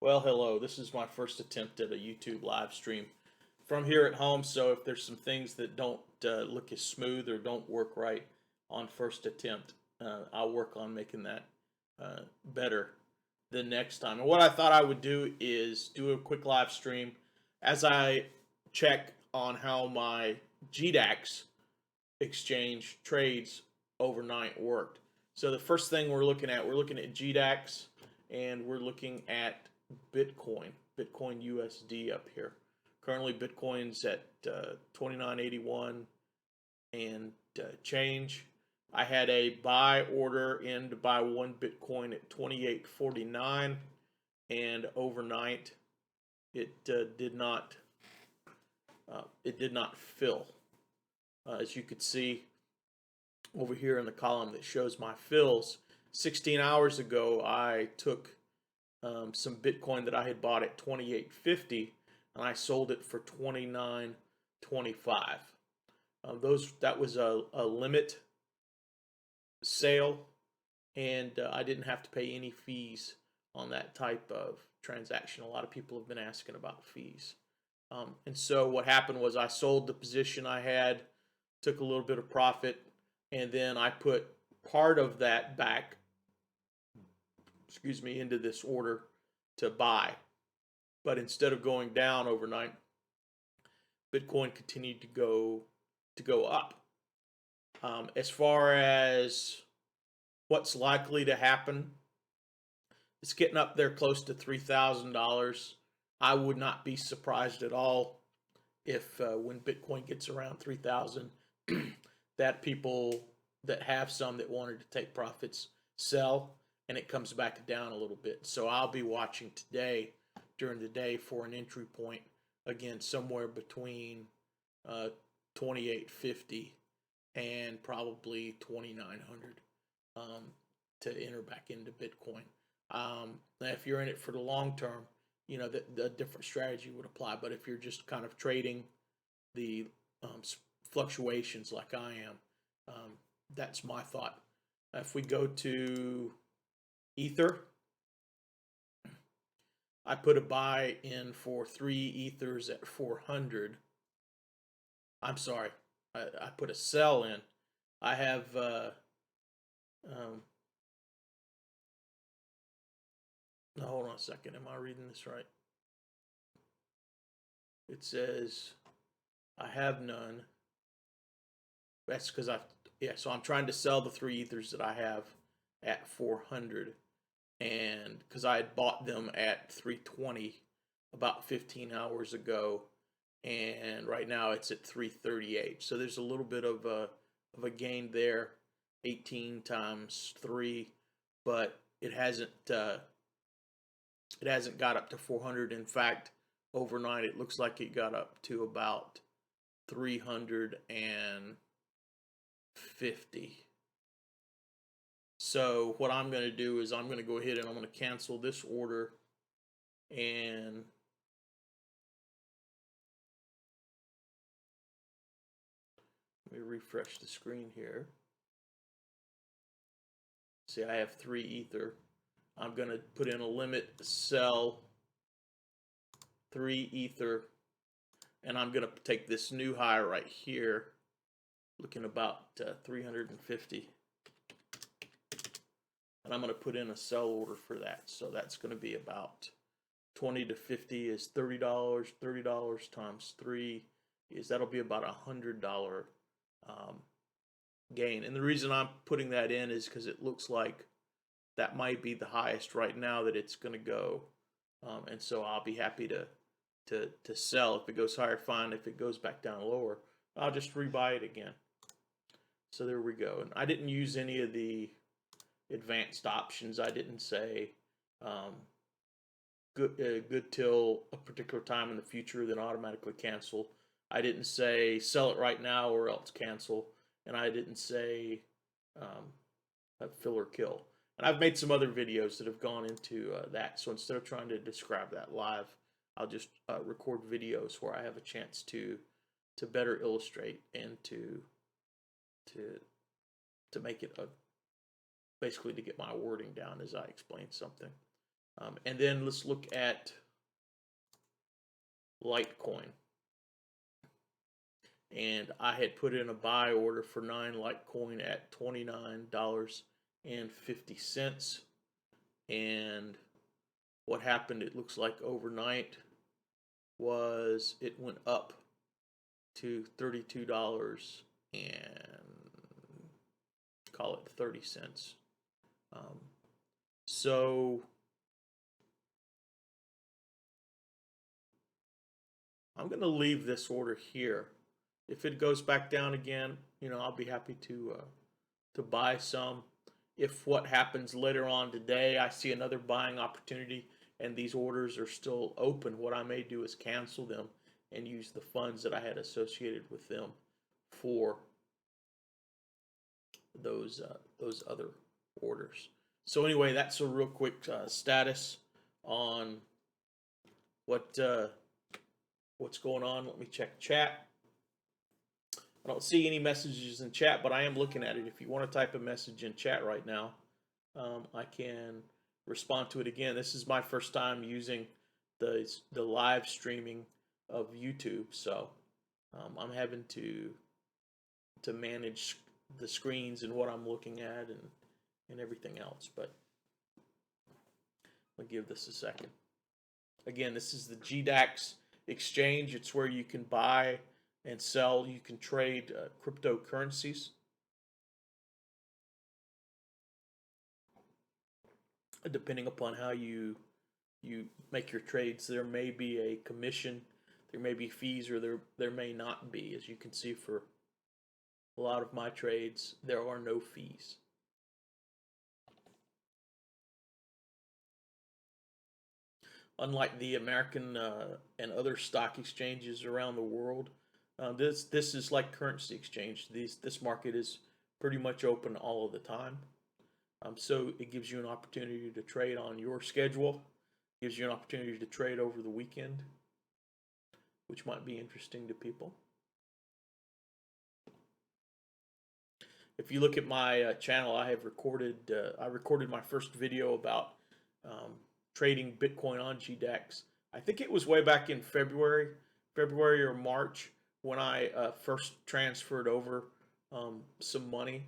Well, hello. This is my first attempt at a YouTube live stream from here at home. So if there's some things that don't look as smooth or don't work right on first attempt, I'll work on making that better the next time. And what I thought I would do is do a quick live stream as I check on how my GDAX Exchange trades overnight worked. So the first thing we're looking at GDAX, and we're looking at Bitcoin USD up here. Currently, Bitcoin's at 2981 and change. I had a buy order in to buy one Bitcoin at 2849, and overnight it did not fill. As you could see over here in the column that shows my fills, 16 hours ago I took some Bitcoin that I had bought at 2850 and I sold it for 2925. That was a limit sale, and I didn't have to pay any fees on that type of transaction. A lot of people have been asking about fees. And so what happened was I sold the position I had, took a little bit of profit, and then I put part of that back, into this order to buy. But instead of going down overnight, Bitcoin continued to go up. As far as what's likely to happen, it's getting up there close to $3,000. I would not be surprised at all if when Bitcoin gets around 3,000, that people that have some that wanted to take profits sell, and it comes back down a little bit. So I'll be watching today during the day for an entry point, again somewhere between 2850 and probably 2900 to enter back into Bitcoin. Now if you're in it for the long term, you know, the different strategy would apply. But if you're just kind of trading the fluctuations like I am, that's my thought. If we go to Ether, I put a buy in for 3 Ethers at 400. I'm sorry, I put a sell in. I have now hold on a second. Am I reading this right? It says I have none. That's because so I'm trying to sell the 3 Ethers that I have at 400, and because I had bought them at 320 about 15 hours ago, and right now it's at 338. So there's a little bit of a gain there, 18 times 3, but it hasn't got up to 400. In fact, overnight it looks like it got up to about 350. So what I'm going to do is I'm going to go ahead and I'm going to cancel this order, and let me refresh the screen here. See, I have 3 Ether. I'm going to put in a limit, sell 3 Ether, and I'm going to take this new high right here, looking about 350. And I'm going to put in a sell order for that. So that's going to be about 20 to 50 is $30. $30 times 3 is, that'll be about $100 gain. And the reason I'm putting that in is because it looks like that might be the highest right now that it's going to go. And so I'll be happy to sell. If it goes higher, fine. If it goes back down lower, I'll just rebuy it again. So there we go. And I didn't use any of the advanced options. I didn't say good till a particular time in the future, then automatically cancel. I didn't say sell it right now or else cancel. And I didn't say fill or kill. And I've made some other videos that have gone into that. So instead of trying to describe that live, I'll just record videos where I have a chance to better illustrate and to make it basically to get my wording down as I explain something. And then let's look at Litecoin. And I had put in a buy order for 9 Litecoin at $29.50. And what happened, it looks like overnight, was it went up to $32 and call it 30 cents. So I'm going to leave this order here. If it goes back down again, I'll be happy to buy some. If what happens later on today, I see another buying opportunity and these orders are still open, what I may do is cancel them and use the funds that I had associated with them for those other orders. So anyway, that's a real quick status on what's going on. Let me check chat. I don't see any messages in chat, but I am looking at it. If you want to type a message in chat right now, I can respond to it again. This is my first time using the live streaming of YouTube, so I'm having to manage the screens and what I'm looking at and everything else. But I'll give this a second. Again, this is the GDAX Exchange. It's where you can buy and sell. You can trade cryptocurrencies. Depending upon how you make your trades, there may be a commission, there may be fees, or there may not be. As you can see, for a lot of my trades, there are no fees. Unlike the American and other stock exchanges around the world, this is like currency exchange. This market is pretty much open all of the time. So it gives you an opportunity to trade on your schedule, gives you an opportunity to trade over the weekend, which might be interesting to people. If you look at my channel, I recorded my first video about trading Bitcoin on GDAX. I think it was way back in February or March when I first transferred over some money.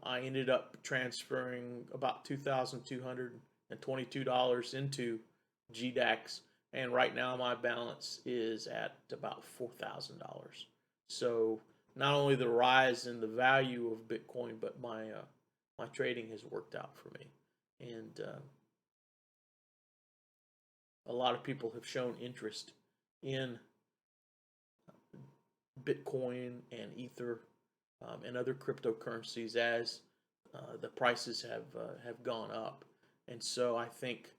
I ended up transferring about $2,222 into GDAX, and right now my balance is at about $4,000. So not only the rise in the value of Bitcoin, but my trading has worked out for me, and a lot of people have shown interest in Bitcoin and Ether and other cryptocurrencies as the prices have gone up. And so I think,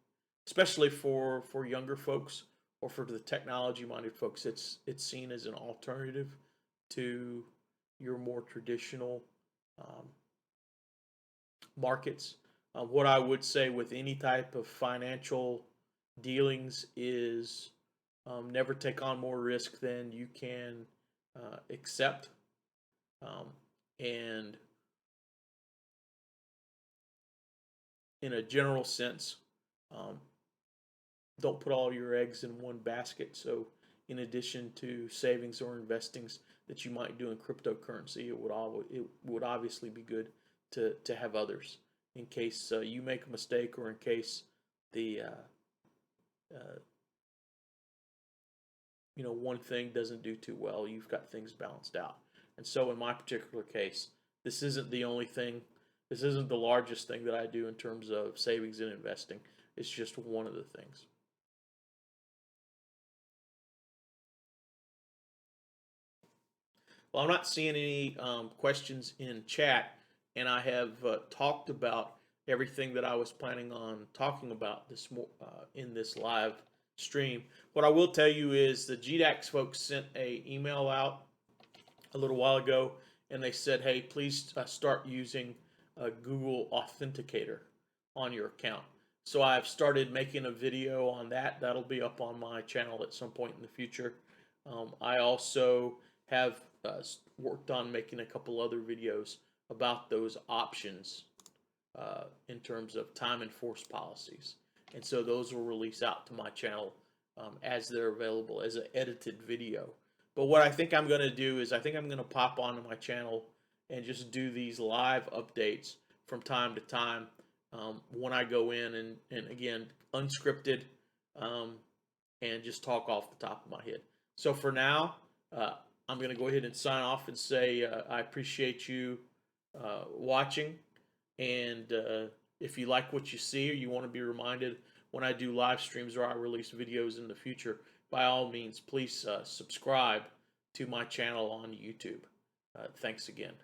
especially for younger folks or for the technology-minded folks, it's seen as an alternative to your more traditional markets. What I would say with any type of financial dealings is never take on more risk than you can accept. And in a general sense, don't put all your eggs in one basket. So in addition to savings or investings that you might do in cryptocurrency, it would obviously be good to have others in case you make a mistake, or in case the one thing doesn't do too well. You've got things balanced out. And so in my particular case, this isn't the only thing. This isn't the largest thing that I do in terms of savings and investing. It's just one of the things. Well, I'm not seeing any questions in chat, and I have talked about everything that I was planning on talking about in this live stream. What I will tell you is the GDAX folks sent an email out a little while ago, and they said, hey, please start using Google Authenticator on your account. So I've started making a video on that. That'll be up on my channel at some point in the future. I also have worked on making a couple other videos about those options in terms of time and force policies. and so those will release out to my channel as they're available as an edited video. But what I think I'm going to do is I think I'm going to pop onto my channel and just do these live updates from time to time when I go in and again, unscripted, and just talk off the top of my head. So for now, I'm going to go ahead and sign off and say I appreciate you watching. And if you like what you see or you want to be reminded when I do live streams or I release videos in the future, by all means, please subscribe to my channel on YouTube. Thanks again.